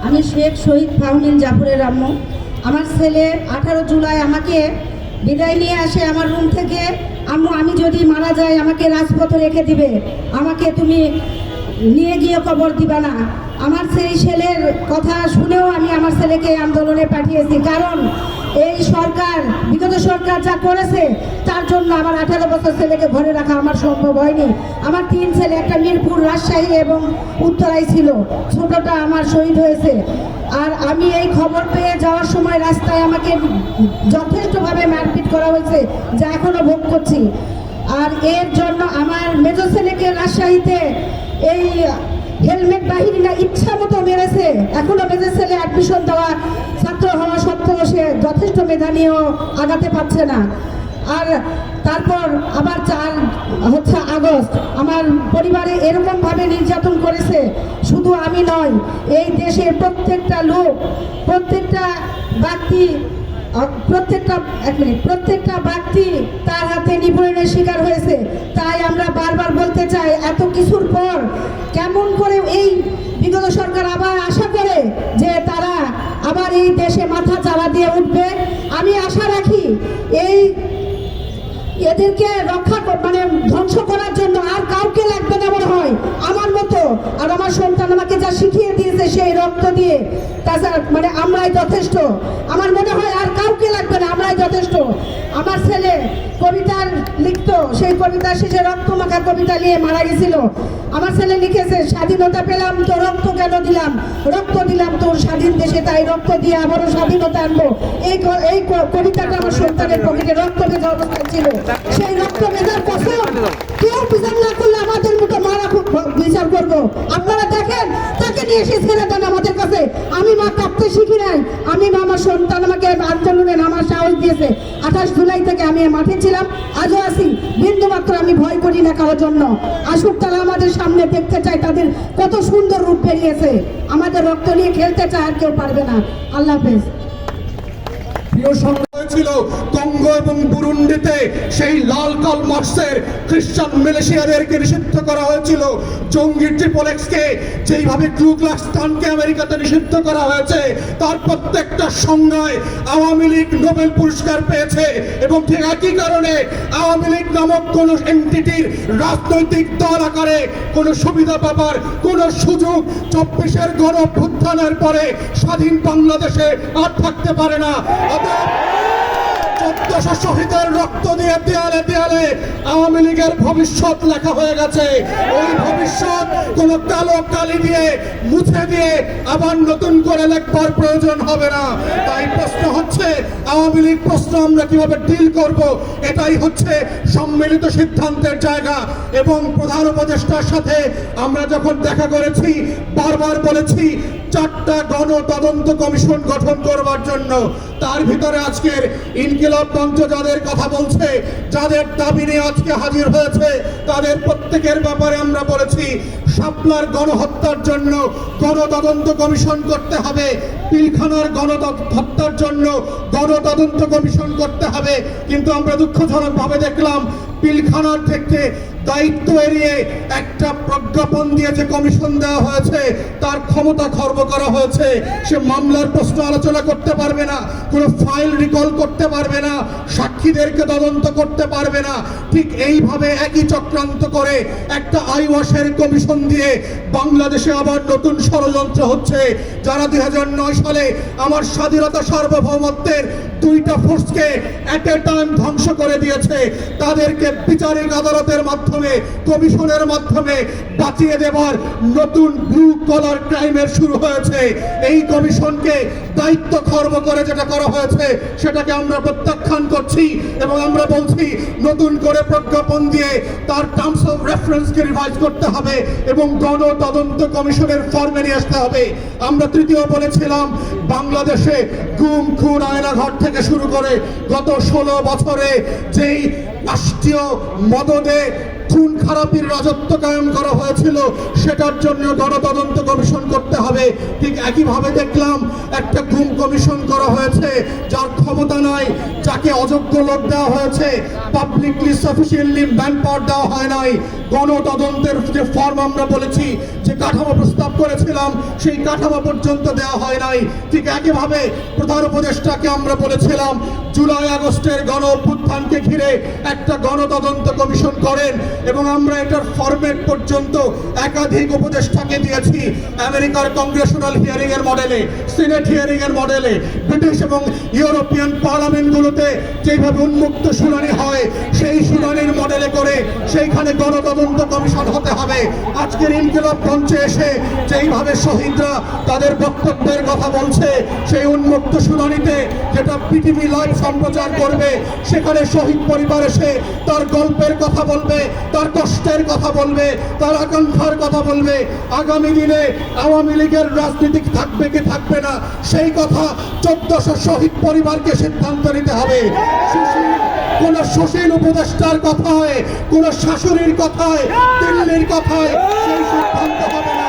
আমি শেখ শহীদ ফাহমিন জাফরের আম্মু। আমার ছেলে 18 জুলাই আমাকে বিদায় নিয়ে আসে আমার রুম থেকে। আম্মু, আমি যদি মারা যাই আমাকে রাজপথে রেখে দিবে, আমাকে তুমি নিয়ে গিয়ে কবর দিবা না। আমার সেই ছেলের কথা শুনেও আমি আমার ছেলেকে আন্দোলনে পাঠিয়েছি, কারণ এই সরকার, বিগত সরকার যা করেছে তার জন্য আমার 18 বছর ছেলেকে ঘরে রাখা আমার সম্ভব হয়নি। আমার 3 ছেলে, একটা মিরপুর, রাজশাহী এবং উত্তরায় ছিল, ছোটটা আমার শহীদ হয়েছে। আর আমি এই খবর পেয়ে যাওয়ার সময় রাস্তায় আমাকে যথেষ্টভাবে মারপিট করা হয়েছে, যা এখনো ভোগ করছি। আর এর জন্য আমার মেজ ছেলেকে রাজশাহীতে এই হেলমেট বাহিনীরা ইচ্ছা মতো মেরেছে। এখনো মেজর ছেলে অ্যাডমিশন দেওয়া ছাত্র হওয়া সত্ত্বেও সে যথেষ্ট মেধা নিয়েও আগাতে পারছে না। আর তারপর আবার 4 আগস্ট আমার পরিবারে এরকমভাবে নির্যাতন করেছে। শুধু আমি নয়, এই দেশের প্রত্যেকটা লোক, প্রত্যেকটা ব্যক্তি তার হাতে নিপীড়নের শিকার হয়েছে। তাই আমরা বারবার বলতে চাই, এত কিছুর পর কেমন করে এই বিগত সরকার আবার আশা করে যে তারা আবার এই দেশে মাথা চাড়া দিয়ে উঠবে। আমি আশা রাখি এদেরকে ধ্বংস করার জন্য আর কাউকে লাগবে না মনে হয়, আমার মতো। আর আমার সন্তান আমাকে যা শিখিয়ে দিয়েছে সেই রক্ত দিয়ে, তাছাড়া আমরাই যথেষ্ট। আমার মনে হয় আর কাউকে লাগবে না, আমরাই যথেষ্ট। আমার ছেলে কবিতা লিখতো, সেই কবিতা শেষে রক্ত মাখা কবিতা নিয়ে মারা গেছিল। আমার ছেলে লিখেছে, স্বাধীনতা পেলাম তো রক্ত কেন দিলাম, রক্ত দিলাম তোর স্বাধীন দেশে, তাই রক্ত দিয়ে আবারও স্বাধীনতা আনবো। এই কবিতাটা আমার সন্তানের পকেটে রক্ত ভেজা অবস্থায় ছিল। সেই রক্ত ভেজার কসম কেউ বিচার না করলে আমাদের মতো মারা বিচার করবো। আপনারা দেখেন, তাকে নিয়ে এসে ছেড়ে দেন আমাদের কাছে। আমি মা কাঁপতে শিখি নাই, আমি মা, আমার সন্তান আমাকে আন্দোলনে নামার সাহস দিয়েছে। 28 জুলাই থেকে আমি মাঠে ছিলাম, আজও আছি। বিন্দু মাত্র আমি ভয় করি না কারোর জন্য। আসুক, তারা আমাদের সামনে দেখতে চায় তাদের কত সুন্দর রূপ বেরিয়েছে। আমাদের রক্ত নিয়ে খেলতে চায়, আর কেউ পারবে না। আল্লাহ হাফেজ। হয়েছিল কঙ্গো এবং বুরুন্ডিতে সেই লাল কাল মার্চের খ্রিস্টান মিলিশিয়াদেরকে নিষিদ্ধ করা হয়েছিল। জঙ্গি ট্রিপল এক্সকে যেইভাবে ক্লু ক্লাস ক্লানকে আমেরিকাতে নিষিদ্ধ করা হয়েছে, তার প্রত্যেকটা সংজ্ঞায় আওয়ামী লীগ নোবেল পুরস্কার পেয়েছে। এবং ঠিক একই কারণে আওয়ামী লীগ নামক কোন এন্টিটির রাজনৈতিক দল আকারে কোন সুবিধা পাবার কোন সুযোগ 24-এর গণঅভ্যুত্থানের পরে স্বাধীন বাংলাদেশে আর থাকতে পারে না। 1400 শহীদের রক্ত দিয়ে দেয়ালে দেয়ালে আওয়ামী লীগের ভবিষ্যৎ লেখা হয়ে গেছে। ওই ভবিষ্যৎ কোন কালো কালি দিয়ে মুছে দিয়ে আবার নতুন করে লেখবার প্রয়োজন হবে না। তাই প্রশ্ন হচ্ছে, আওয়ামী লীগ প্রশ্ন আমরা কিভাবে ডিল করব, এটাই হচ্ছে সম্মিলিত সিদ্ধান্তের জায়গা। এবং প্রধান উপদেষ্টার সাথে আমরা যখন দেখা করেছি, বারবার বলেছি 4টা গণ তদন্ত কমিশন গঠন করবার জন্য। তার ভিতরে আজকের ইনকিলাব মঞ্চ যাদের কথা বলছে, যাদের দাবি নিয়ে আজকে হাজির হয়েছে, তাদের প্রত্যেকের ব্যাপারে আমরা বলেছি শাপলার গণহত্যার জন্য গণতদন্ত কমিশন করতে হবে, পিলখানার গণহত্যার জন্য গণতদন্ত কমিশন করতে হবে। কিন্তু আমরা দুঃখজনকভাবে দেখলাম পিলখানার থেকে দায়িত্ব এড়িয়ে একটা প্রজ্ঞাপন দিয়ে যে কমিশন দেওয়া হয়েছে, তার ক্ষমতা খর্ব করা হয়েছে। সে মামলার প্রশ্ন আলোচনা করতে পারবে না, কোনো ফাইল রিকল করতে পারবে না, সাক্ষীদেরকে তদন্ত করতে পারবে না। ঠিক এইভাবে একই চক্রান্ত করে একটা আইওয়াশের কমিশন দিয়ে বাংলাদেশে আবার নতুন ষড়যন্ত্র হচ্ছে। যারা 2009 সালে আমার স্বাধীনতা সার্বভৌমত্বের 2টা ফোর্সকে এট এ টাইম ধ্বংস করে দিয়েছে, তাদেরকে বিচারিক আদালতের মাধ্যমে, কমিশনের মাধ্যমে বাঁচিয়ে দেবার নতুন ব্লু কলার ক্রাইমের শুরু হয়েছে। এই কমিশনকে দায়িত্ব খর্ব করে যেটা করা হয়েছে, সেটাকে আমরা প্রত্যাখ্যান করছি এবং আমরা বলছি নতুন করে প্রজ্ঞাপন দিয়ে তার টার্মস অফ রেফারেন্সকে রিভাইজ করতে হবে এবং গণ তদন্ত কমিশনের ফর্মে নিয়ে আসতে হবে। আমরা তৃতীয় বলেছিলাম, বাংলাদেশে গুম খুন আয়নাঘর থেকে শুরু করে গত 16 বছরে যেই রাষ্ট্রীয় মদদে খুন খারাপির রাজত্ব কায়েম করা হয়েছিল, সেটার জন্য গণতদন্ত কমিশন করতে হবে। ঠিক একইভাবে দেখলাম একটা গুম কমিশন করা হয়েছে, যার ক্ষমতা নাই, যাকে অযোগ্য লোক দেওয়া হয়েছে, পাবলিকলি সাফিসিয়েন্টলি ম্যান পাওয়ার দেওয়া হয় নাই। গণতদন্তের যে ফর্ম আমরা বলেছি, যে কাঠামো প্রস্তাব করেছিলাম, সেই কাঠামো পর্যন্ত দেওয়া হয় নাই। ঠিক একইভাবে প্রধান উপদেষ্টাকে আমরা বলেছিলাম জুলাই আগস্টের গণ অভ্যুত্থানকে ঘিরে একটা গণতদন্ত কমিশন করেন, এবং আমরা এটার ফরম্যাট পর্যন্ত একাধিক উপদেষ্টাকে দিয়েছি। আমেরিকার কংগ্রেশনাল হিয়ারিং এর মডেলে, সিনেট হিয়ারিং এর মডেলে, ব্রিটিশ এবং ইউরোপিয়ান পার্লামেন্টগুলোতে যেভাবে উন্মুক্ত শুনানি হয়, সেই শুনানির মডেলে করে সেইখানে গণতদন্ত কমিশন হতে হবে। আজকের ইনকিলাব মঞ্চে এসে যেইভাবে শহীদরা তাদের বক্তব্যের কথা বলছে, সেই উন্মুক্ত শুনানিতে যেটা পিটিভি লাইভ সম্প্রচার করবে, সেখানে শহীদ পরিবার এসে তার গল্পের কথা বলবে, তার কষ্টের কথা বলবে, তার আকাঙ্ক্ষার কথা বলবে। আগামী দিনে আওয়ামী লীগের রাজনীতি থাকবে কি থাকবে না, সেই কথা 1400 শহীদ পরিবারকে সিদ্ধান্ত নিতে হবে। কোন সুশীল উপদেষ্টার কথায়, কোন শাশুড়ির কথায়, দিল্লির কথায় সেই সিদ্ধান্ত হবে না।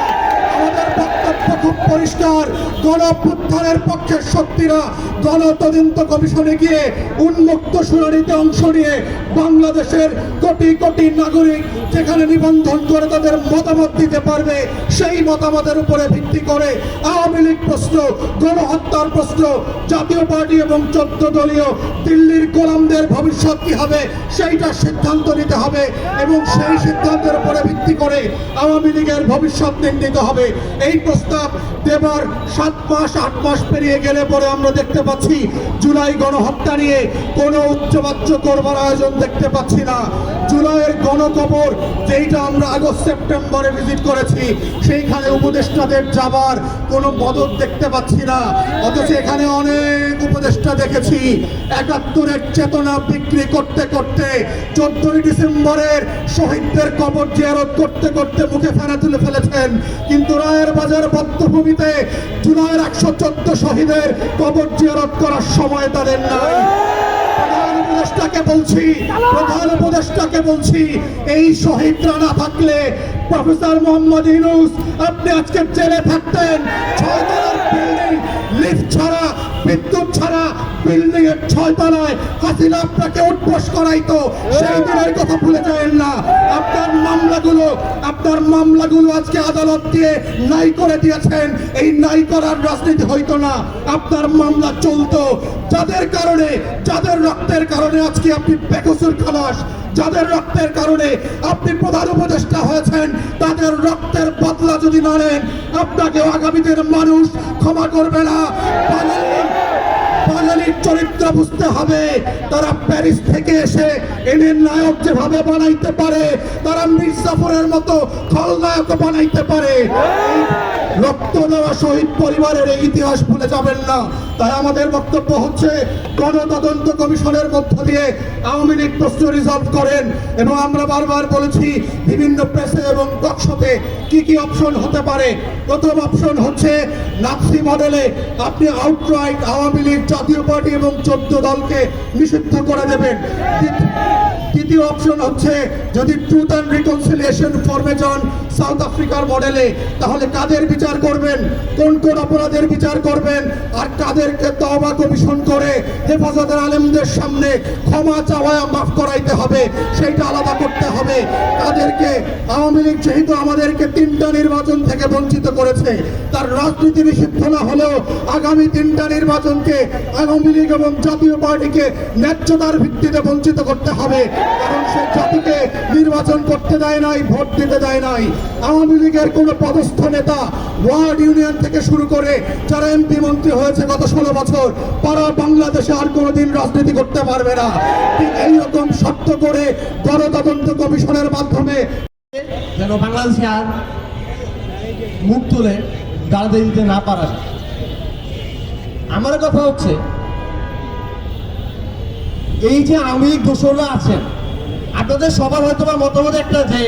আমাদের বক্তব্য খুব পরিষ্কার, গণ অভ্যুত্থানের পক্ষের শক্তিরা গণতদন্ত কমিশনে গিয়ে উন্মুক্ত শুনানিতে অংশ নিয়ে বাংলাদেশের কোটি কোটি নাগরিক যেখানে নিবন্ধন করে তাদের মতামত দিতে পারবে, সেই মতামতের উপরে ভিত্তি করে আওয়ামী লীগ প্রশ্ন, গণহত্যার প্রশ্ন, জাতীয় পার্টি এবং 14 দলীয় দিল্লির গোলামদের ভবিষ্যৎ কি হবে, সেইটার সিদ্ধান্ত নিতে হবে, এবং সেই সিদ্ধান্তের উপরে ভিত্তি করে আওয়ামী লীগের ভবিষ্যৎ নির্ণীত হবে। এই প্রস্তাব দেবার 7 মাস 8 মাস পেরিয়ে গেলে পরে আমরা দেখতে পাচ্ছি জুলাই গণহত্যা নিয়ে কোনো উচ্চবাচ্য করবার আয়োজন দেখতে পাচ্ছি না। জুলাইয়ের গণকবর যেইটা আমরা আগস্ট সেপ্টেম্বরে ভিজিট করেছি, সেইখানে উপদেষ্টাদের যাবার কোনো মদত দেখতে পাচ্ছি না। অথচ এখানে অনেক উপদেষ্টা দেখেছি 71-এর চেতনা বিক্রি করতে করতে 14ই ডিসেম্বরের শহীদদের কবর জিয়ারত করতে করতে মুখে ফেনা তুলে ফেলেছেন, কিন্তু রায়ের বাজার বধ্যভূমিতে জুলাইয়ের 114 শহীদের কবর জিয়ারত করার সময় তাদের নাই। প্রধান উপদেষ্টাকে বলছি এই শহীদরা না থাকলে প্রফেসর মোহাম্মদ ইউনূস আপনি আজকে জেলে থাকতেন। 6 তলার বিল্ডিং, লিফট ছাড়া, বিদ্যুৎ ছাড়া বিল্ডিং এর 6 তলায় হাসিনা আপনাকে উঠবোস করাইতো, সেই দিনের কথা ভুলে যাবেন না। আপনার মামলাগুলো আজকে আদালত দিয়ে নাই করে দিয়েছেন, এই নাই করার রাজনীতি হইতো না, আপনার মামলা চলতো। যাদের কারণে, যাদের রক্তের কারণে আজকে আপনি বেকসুর খালাস, যাদের রক্তের কারণে আপনি প্রধান উপদেষ্টা হয়েছেন, তাদের রক্তের বদলা যদি না নেন, আপনাকে আগামী দিনের মানুষ ক্ষমা করবে না। বাঙালির চরিত্র বুঝতে হবে। তারা প্যারিস থেকে এসে এদের নায়ক যেভাবে বানাইতে পারে, তারা মির্জাফরের মতো খলনায়ক বানাইতে পারে। রক্ত দেওয়া শহীদ পরিবারের এই ইতিহাস ভুলে যাবেন না। তাই আমাদের বক্তব্য হচ্ছে গণতদন্ত কমিশনের মধ্য দিয়ে আওয়ামী লীগ প্রশ্ন রিজলভ করেন, এবং আমরা বারবার বলেছি বিভিন্ন প্রেসে এবং টকশোতে কি কি অপশন হতে পারে। প্রথম অপশন হচ্ছে নাৎসি মডেলে আপনি আউটরাইট আওয়ামী লীগ, জাতীয় পার্টি এবং 14 দলকে নিষিদ্ধ করে দেবেন। দ্বিতীয় অপশন হচ্ছে যদি ট্রুথ অ্যান্ড রিকনসিলিয়েশন ফর্মে যান সাউথ আফ্রিকার মডেলে, তাহলে কাদের বিচার করবেন, কোন কোন অপরাধের বিচার করবেন, আর কাদেরকে তওবা কমিশন করে হেফাজতের আলেমদের সামনে ক্ষমা চাওয়া মাফ করাইতে হবে, সেইটা আলাদা করতে হবে। তাদেরকে আওয়ামী লীগ যেহেতু আমাদেরকে 3টা নির্বাচন থেকে বঞ্চিত করেছে, তার রাজনীতি নিষিদ্ধ না হলেও আগামী 3টা নির্বাচনকে আওয়ামী লীগ এবং জাতীয় পার্টিকে ন্যায্যতার ভিত্তিতে বঞ্চিত করতে হবে, কারণ সে জাতিকে নির্বাচন করতে দেয় নাই, ভোট দিতে দেয় নাই। আওয়ামী লীগের কোন পদস্থ নেতা ওয়ার্ড ইউনিয়ন থেকে শুরু করে যারা এমপি মন্ত্রী হয়েছে গত 16 বছর, তারা বাংলাদেশে আর কোনোদিন রাজনীতি করতে পারবে না। ঠিক এইরকম শর্ত করে গণতদন্ত কমিশনের মাধ্যমে যেন বাংলাদেশে আর মুখ তুলে দাঁড়াতে দিতে না পারা যায়। আমার কথা হচ্ছে এই যে আওয়ামী লীগ দোসররা আছেন, আপনাদের সবার হয়তো বা মতামত একটা যে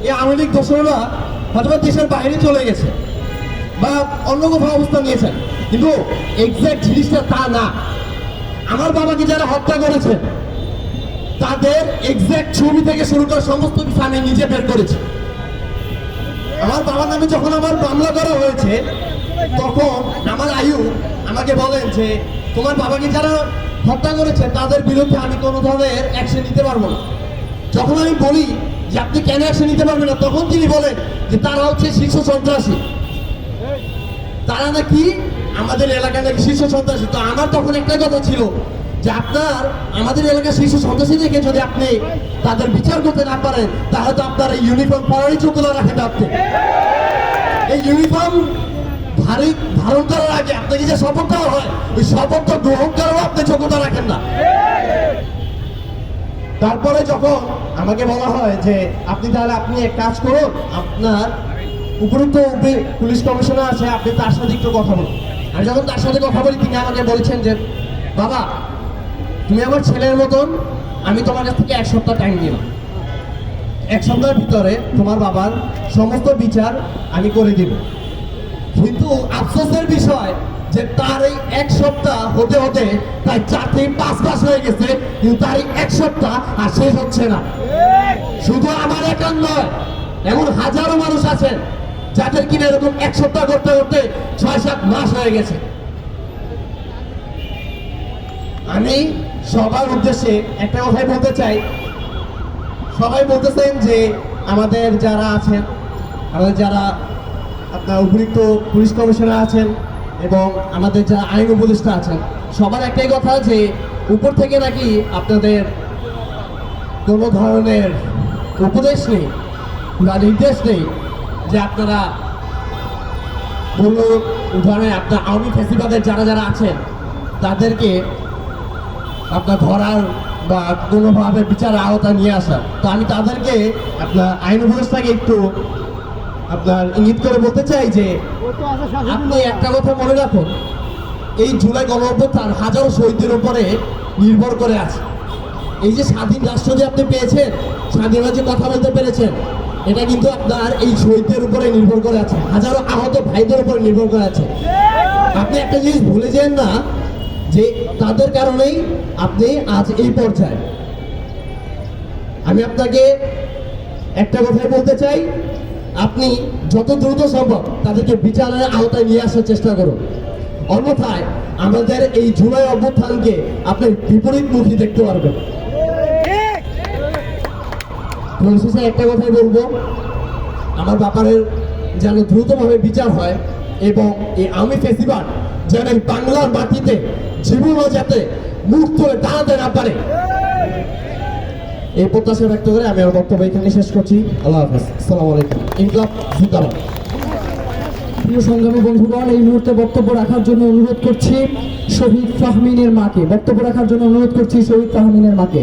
এই আওয়ামী লীগ দোসররা হয়তো দেশের বাইরে চলে গেছে বা অন্য কোথাও অবস্থান নিয়েছেন, কিন্তু এক্সাক্ট জিনিসটা তা না। আমার বাবাকে যারা হত্যা করেছে তাদের এক্সাক্ট ছবি থেকে শুরু করে সমস্ত কিছু আমি নিজে বের করেছি। আমার বাবার নামে যখন আমার মামলা করা হয়েছে, তখন আমার আয়ু আমাকে বলেন যে তোমার বাবাকে যারা হত্যা করেছে তাদের বিরুদ্ধে আমি কোনো ধরনের অ্যাকশন নিতে পারবো না। যখন আমি বলি যে আপনি কেন অ্যাকশন নিতে পারবেন না, তখন তিনি বলেন যে তারা হচ্ছে শীর্ষ সন্ত্রাসী, তারা নাকি আমাদের এলাকায় নাকি শীর্ষ সন্ত্রাসী। তো আমার তখন একটা কথা ছিল যে আপনার আমাদের এলাকার শীর্ষ সন্ত্রাসী দেখে যদি আপনি তাদের বিচার করতে না পারেন, তাহলে তো আপনার এই ইউনিফর্ম পরারই যোগ্যতা রাখেন না। আপনি এই ইউনিফর্ম ধারণ করার আগে আপনাকে যে শপথ দেওয়া হয়, ওই শপথ গ্রহণ করারও আপনি যোগ্যতা রাখেন না। তারপরে যখন আমাকে বলা হয় যে আপনি এক কাজ করুন, আপনার উপরুক্ত পুলিশ কমিশনার আছে, আপনি তার সাথে একটু কথা বলুন। আমি যখন তার সাথে কথা বলি, তিনি আমাকে বলেছেন যে বাবা তুমি আমার ছেলের মতন, আমি তোমার কাছ থেকে 1 সপ্তাহ টাইম নিলাম, 1 সপ্তাহের ভিতরে তোমার বাবার সমস্ত বিচার আমি করে দিব। কিন্তু আফসোসের বিষয় যে তার এই 1 সপ্তাহ হতে হতে প্রায় 4 থেকে 5 মাস হয়ে গেছে, কিন্তু তার এই 1 সপ্তাহ আর শেষ হচ্ছে না। শুধু আমার একার নয়, এমন হাজারো মানুষ আছেন যাদের কিনা এরকম 1 সপ্তাহ করতে করতে 6-7 মাস হয়ে গেছে। আমি সবার উদ্দেশ্যে একটা কথাই বলতে চাই, সবাই বলতেছেন যে আমাদের যারা আছেন, আমাদের যারা আপনার উপযুক্ত পুলিশ কমিশনার আছেন এবং আমাদের যারা আইন উপদেষ্টা আছেন, সবার একটাই কথা যে উপর থেকে নাকি আপনাদের কোনো ধরনের উপদেশ নেই বা নির্দেশ নেই যে আপনারা কোনো ধরনের আপনার আওয়ামী ফ্যাসিবাদের যারা যারা আছেন তাদেরকে আপনার ধরার বা কোনোভাবে বিচারের আওতা নিয়ে আসা। তো আমি তাদেরকে আপনার আইন উপদেষ্টাকে একটু আপনার ইঙ্গিত করে বলতে চাই যে আপনি একটা কথা মনে রাখুন, এই জুলাই গণঅভ্যুত্থান হাজারো শহীদদের উপরে নির্ভর করে আছে। এই যে স্বাধীন রাষ্ট্র যে আপনি পেয়েছেন, স্বাধীনতা যে কথা বলতে পেরেছেন, এটা কিন্তু আপনার এই শহীদদের উপরে নির্ভর করে আছে, হাজারো আহত ভাইদের উপরে নির্ভর করে আছে। আপনি একটা জিনিস ভুলে যান না যে তাদের কারণেই আপনি আজ এই পর্যায়ে। আমি আপনাকে একটা কথাই বলতে চাই, আপনি যত দ্রুত সম্ভব তাদেরকে বিচারের আওতায় নিয়ে আসার চেষ্টা করুন, অন্যথায় আমাদের এই জুলাই অভ্যুত্থানকে আপনি বিপরীতমুখী দেখতে পারবেন। পরিশেষে একটা কথাই বলবো, আমার ব্যাপারের যেন দ্রুতভাবে বিচার হয় এবং এই আওয়ামী ফ্যাসিবাদ যেন এই বাংলার মাটিতে জীবনও যাতে মুখ তুলে দাঁড়াতে না পারে, এই প্রত্যাশা ব্যক্ত করে আমি আমার বক্তব্য এখানে শেষ করছি। আল্লাহ হাফেজ, আসসালামু আলাইকুম। ইনকলাব জিন্দাবাদ। প্রিয় সংগ্রামী বন্ধুগণ, এই মুহূর্তে বক্তব্য রাখার জন্য অনুরোধ করছি শহীদ ফাহমিনের মাকে। বক্তব্য রাখার জন্য অনুরোধ করছি শহীদ ফাহমিনের মাকে।